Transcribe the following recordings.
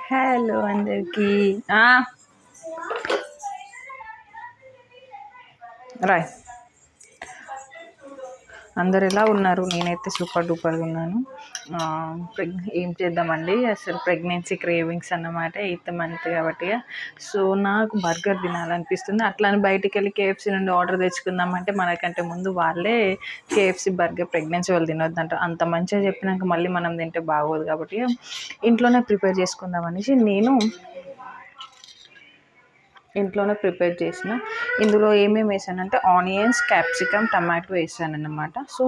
Hello అందరికీ. రాయ్ అందరు ఎలా ఉన్నారు? నేనైతే సూపర్ డూపర్గా ఉన్నాను. ఏం చేద్దామండి, అసలు ప్రెగ్నెన్సీ క్రేవింగ్స్ అన్నమాట. 8th month కాబట్టి సో నాకు బర్గర్ తినాలనిపిస్తుంది. అట్లా అని బయటికి వెళ్ళి కేఎఫ్సీ నుండి ఆర్డర్ తెచ్చుకుందామంటే మనకంటే ముందు వాళ్ళే కేఎఫ్సీ బర్గర్ ప్రెగ్నెన్సీ వాళ్ళు తినొద్దంట. అంత మంచిగా చెప్పినాక మళ్ళీ మనం తింటే బాగోదు కాబట్టి ఇంట్లోనే ప్రిపేర్ చేసుకుందాం అనేసి నేను ఇంట్లోనే ప్రిపేర్ చేసిన. ఇందులో ఏమేమి వేసానంటే ఆనియన్స్, క్యాప్సికమ్, టమాటో వేసాను అన్నమాట. సో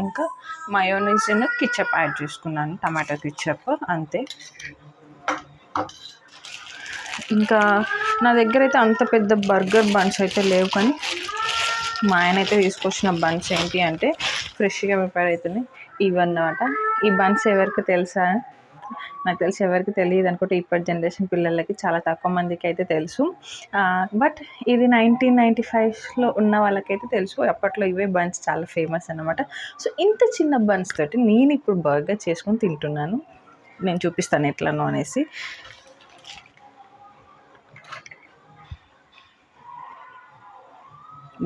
ఇంకా మయోనీస్ కిచప్ యాడ్ చేసుకున్నాను, టమాటో కిచప్ అంతే. ఇంకా నా దగ్గర అయితే అంత పెద్ద బర్గర్ బన్స్ అయితే లేవు, కానీ మా ఆయన అయితే తీసుకొచ్చిన బన్స్ ఏంటి అంటే ఫ్రెష్గా ప్రిపేర్ అవుతున్నాయి ఇవన్నమాట. ఈ బన్స్ ఎవరికి తెలుసా? నాకు తెలిసి ఎవరికి తెలియదు అనుకుంటే ఇప్పటి జనరేషన్ పిల్లలకి చాలా తక్కువ మందికి అయితే తెలుసు. బట్ ఇది 1995లో ఉన్న వాళ్ళకైతే తెలుసు. అప్పట్లో ఇవే బన్స్ చాలా ఫేమస్ అన్నమాట. సో ఇంత చిన్న బన్స్ తోటి నేను ఇప్పుడు బర్గర్ చేసుకొని తింటున్నాను. నేను చూపిస్తాను ఎట్లనో అనేసి.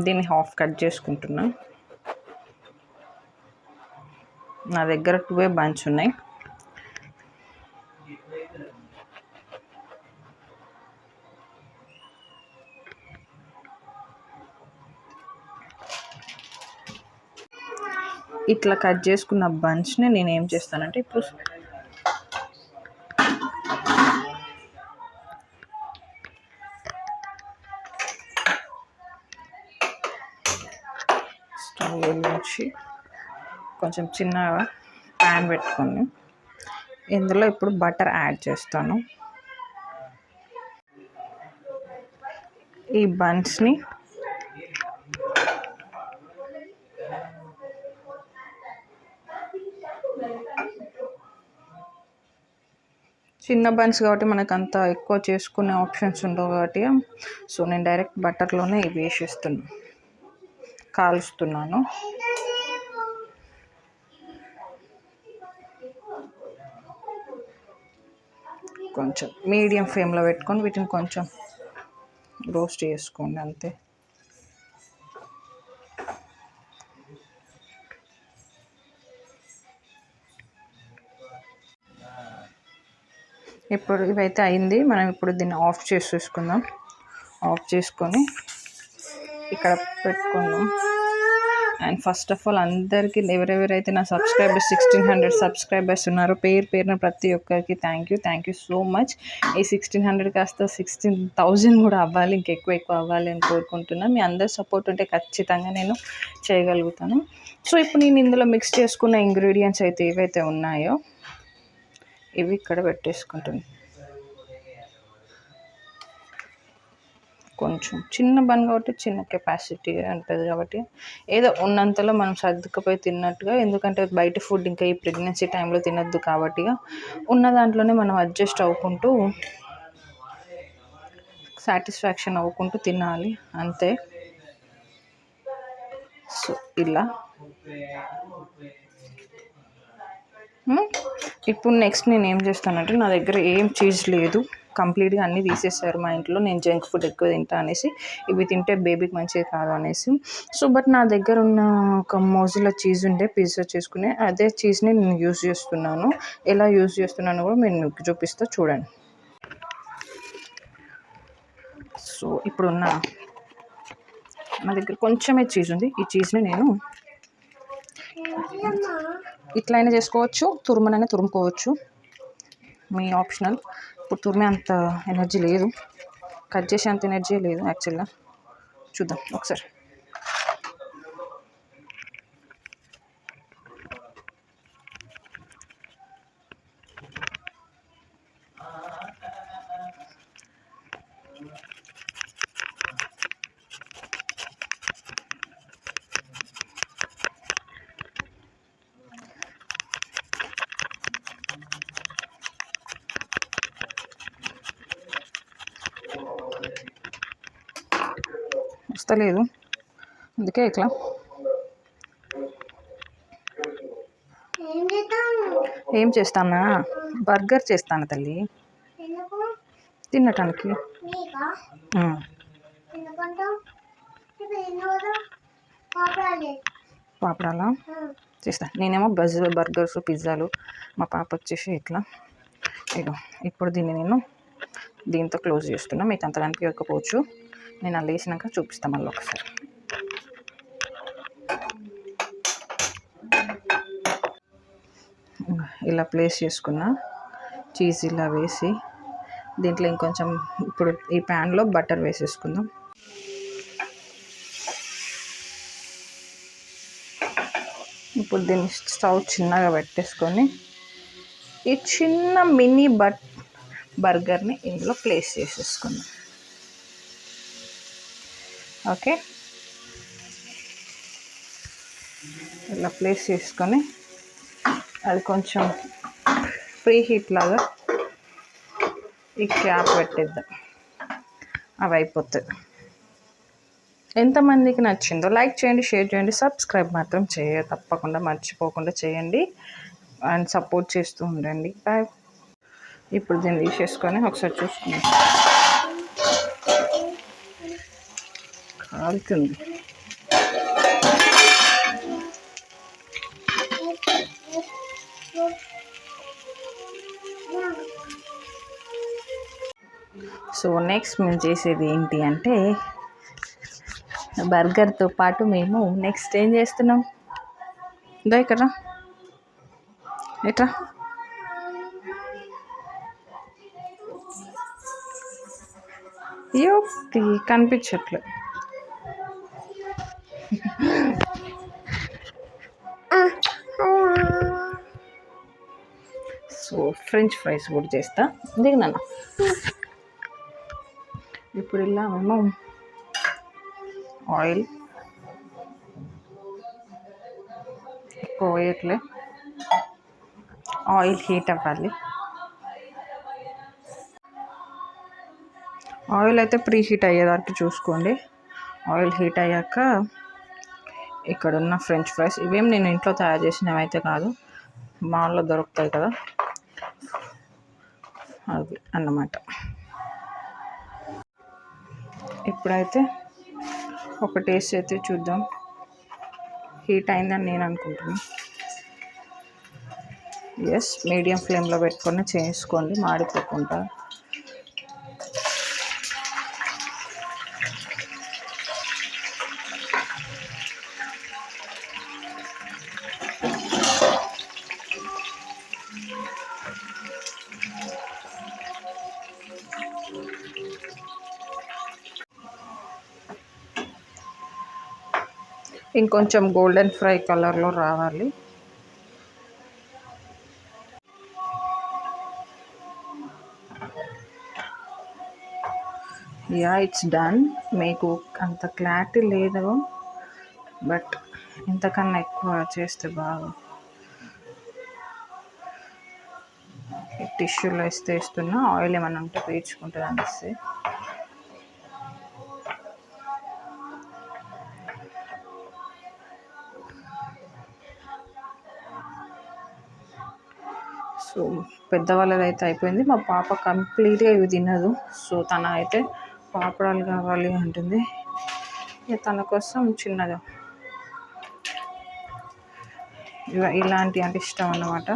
దీన్ని హాఫ్ కట్ చేసుకుంటున్నా. నా దగ్గర 2 బన్స్ ఉన్నాయి. ఇట్లా కట్ చేసుకున్న బన్స్ని నేను ఏం చేస్తానంటే ఇప్పుడు స్టవ్ నుంచి కొంచెం చిన్నగా ప్యాన్ పెట్టుకొని ఇందులో ఇప్పుడు బటర్ యాడ్ చేస్తాను. ఈ బన్స్ని చిన్న బన్స్ కాబట్టి మనకు అంత ఎక్కువ చేసుకునే ఆప్షన్స్ ఉండవు కాబట్టి సో నేను డైరెక్ట్ బటర్లోనే ఇవి వేసేస్తున్నాను, కాలుస్తున్నాను. కొంచెం మీడియం ఫ్లేమ్లో పెట్టుకొని వీటిని కొంచెం రోస్ట్ చేసుకోండి అంతే. ఇప్పుడు ఇవైతే అయింది. మనం ఇప్పుడు దీన్ని ఆఫ్ చేసేసుకుందాం. ఆఫ్ చేసుకొని ఇక్కడ పెట్టుకుందాం. అండ్ ఫస్ట్ ఆఫ్ ఆల్ అందరికీ ఎవరెవరైతే నా సబ్స్క్రైబర్స్ 1600 సబ్స్క్రైబర్స్ ఉన్నారో పేరున ప్రతి ఒక్కరికి థ్యాంక్ యూ సో మచ్. ఈ 1600 కాస్త 16,000 కూడా అవ్వాలి, ఇంకెక్కువ అవ్వాలి అని కోరుకుంటున్నాను. మీ అందరి సపోర్ట్ ఉంటే ఖచ్చితంగా నేను చేయగలుగుతాను. సో ఇప్పుడు నేను ఇందులో మిక్స్ చేసుకున్న ఇంగ్రీడియంట్స్ అయితే ఏవైతే ఉన్నాయో ఇవి ఇక్కడ పెట్టేసుకుంటుంది. కొంచెం చిన్న బన్ కాబట్టి చిన్న కెపాసిటీ ఉంటుంది కాబట్టి ఏదో ఉన్నంతలో మనం సర్దుకుపోయి తిన్నట్టుగా, ఎందుకంటే బయట ఫుడ్ ఇంకా ఈ ప్రెగ్నెన్సీ టైంలో తినొద్దు కాబట్టి ఉన్న దాంట్లోనే మనం అడ్జస్ట్ అవ్వుకుంటూ సాటిస్ఫాక్షన్ అవ్వుకుంటూ తినాలి అంతే. సో ఇలా ఇప్పుడు నెక్స్ట్ నేను ఏం చేస్తానంటే, నా దగ్గర ఏం చీజ్ లేదు, కంప్లీట్గా అన్నీ తీసేసారు మా ఇంట్లో. నేను జంక్ ఫుడ్ ఎక్కువ తింటా అనేసి, ఇవి తింటే బేబీకి మంచిది కాదు అనేసి. సో బట్ నా దగ్గర ఉన్న ఒక మోజిలా చీజ్ ఉండే పిజ్జా చేసుకునే అదే చీజ్ని నేను యూజ్ చేస్తున్నాను. ఎలా యూజ్ చేస్తున్నాను కూడా నేను మీకు చూపిస్తా చూడండి. సో ఇప్పుడు నా దగ్గర కొంచెమే చీజ్ ఉంది. ఈ చీజ్ని నేను ఇట్లయినా చేసుకోవచ్చు, తురుమునైనా తురుముకోవచ్చు, మీ ఆప్షనల్. ఇప్పుడు తురిమే అంత ఎనర్జీ లేదు, కట్ చేసే అంత ఎనర్జీ లేదు యాక్చువల్గా. చూద్దాం ఒకసారి. వస్తలేదు, అందుకే ఇట్లా. ఏం చేస్తానా? బర్గర్ చేస్తాను తల్లి. తినటానికి. పాపడాలా చేస్తా. నేనేమో బర్గర్స్ పిజ్జాలు, మా పాప వచ్చేసి ఇట్లా. ఇదో ఇప్పుడు దీన్ని నేను దీంతో క్లోజ్ చేస్తున్నా. మీకు అంత కనిపించకపోవచ్చు, నేను అలా వేసినాక చూపిస్తాను మళ్ళీ ఒకసారి. ఇలా ప్లేస్ చేసుకున్న చీజ్ ఇలా వేసి దీంట్లో ఇంకొంచెం ఇప్పుడు ఈ ప్యాన్లో బటర్ వేసేసుకుందాం. ఇప్పుడు దీన్ని స్టవ్ చిన్నగా పెట్టేసుకొని ఈ చిన్న మినీ బర్గర్ని ఇందులో ప్లేస్ చేసేసుకుందాం. ఓకే, ఇలా ప్లేస్ చేసుకొని అది కొంచెం ప్రీ హీట్ లాగా ఈ క్యాప్ పెట్టేద్దాం. అవి అయిపోతుంది. ఎంతమందికి నచ్చిందో లైక్ చేయండి, షేర్ చేయండి, సబ్స్క్రైబ్ మాత్రం తప్పకుండా మర్చిపోకుండా చేయండి అండ్ సపోర్ట్ చేస్తూ ఉండండి. బాయ్. ఇప్పుడు దీన్ని తీసేసుకొని ఒకసారి చూసుకుందాం. కాలుతుంది. సో నెక్స్ట్ మేము చేసేది ఏంటి అంటే బర్గర్తో పాటు మేము నెక్స్ట్ ఏం చేస్తున్నాం. ఇదో ఇక్కడ ఎట్రా కనిపించట్లేదు. సో ఫ్రెంచ్ ఫ్రైస్ కూడా చేస్తా. దిగునా ఇప్పుడు ఇలా మేము ఆయిల్ ఎక్కువ వేయట్లే, ఆయిల్ హీట్ అవ్వాలి. ఆయిల్ అయితే ప్రీ హీట్ అయ్యేదానికి చూసుకోండి. ఆయిల్ హీట్ అయ్యాక ఇక్కడున్న ఫ్రెంచ్ ఫ్రైస్, ఇవేం నేను ఇంట్లో తయారు చేసినవి అయితే కాదు, మాల్లో దొరుకుతాయి కదా, అవి అన్నమాట. ఇప్పుడైతే ఒక టేస్ట్ అయితే చూద్దాం. హీట్ అయిందని నేను అనుకుంటున్నాను. ఎస్, మీడియం ఫ్లేమ్లో పెట్టుకొని చేసుకోండి, మాడిపోకుండా. ఇంకొంచెం గోల్డెన్ ఫ్రై కలర్లో రావాలి. Yeah, it's done. మీకు అంత క్లారిటీ లేదు, బట్ ఇంతకన్నా ఎక్కువ చేస్తే బాగా. టిష్యూలో వేస్తున్నా, ఆయిల్ ఏమైనా ఉంటే పీల్చుకుంటుంది అనేసి. సో పెద్దవాళ్ళది అయితే అయిపోయింది. మా పాప కంప్లీట్గా ఇవి తినదు. సో తన అయితే పాపడాలు కావాలి అంటుంది. తన కోసం చిన్నగా ఇలాంటి అంటే ఇష్టం అన్నమాట.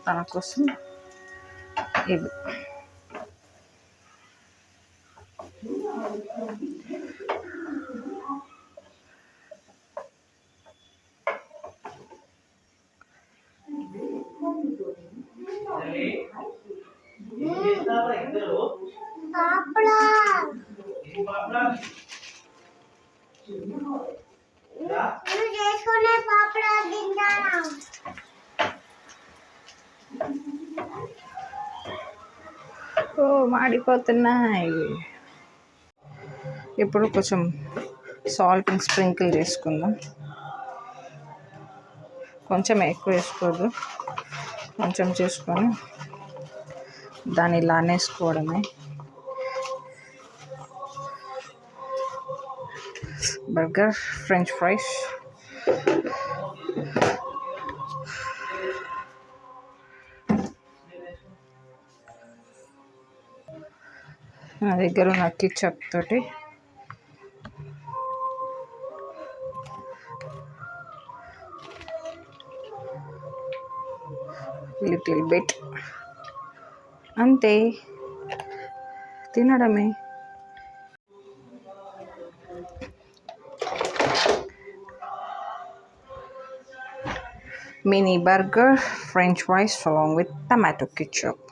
తన కోసం ఇవి. ఓ మాడిపోతున్నాయి. ఇప్పుడు కొంచెం సాల్ట్ స్ప్రింకిల్ చేసుకుందాం. కొంచెం ఎక్కువ వేసుకోవద్దు, కొంచెం చేసుకొని దాన్ని ఇలా అనేసుకోవడమే. Burger, French fries. నా దగ్గర ఉన్న కిచప్ తోటి లిటిల్ బిట్ అంతే, తినడమే. Mini burger, French fries along with tomato ketchup.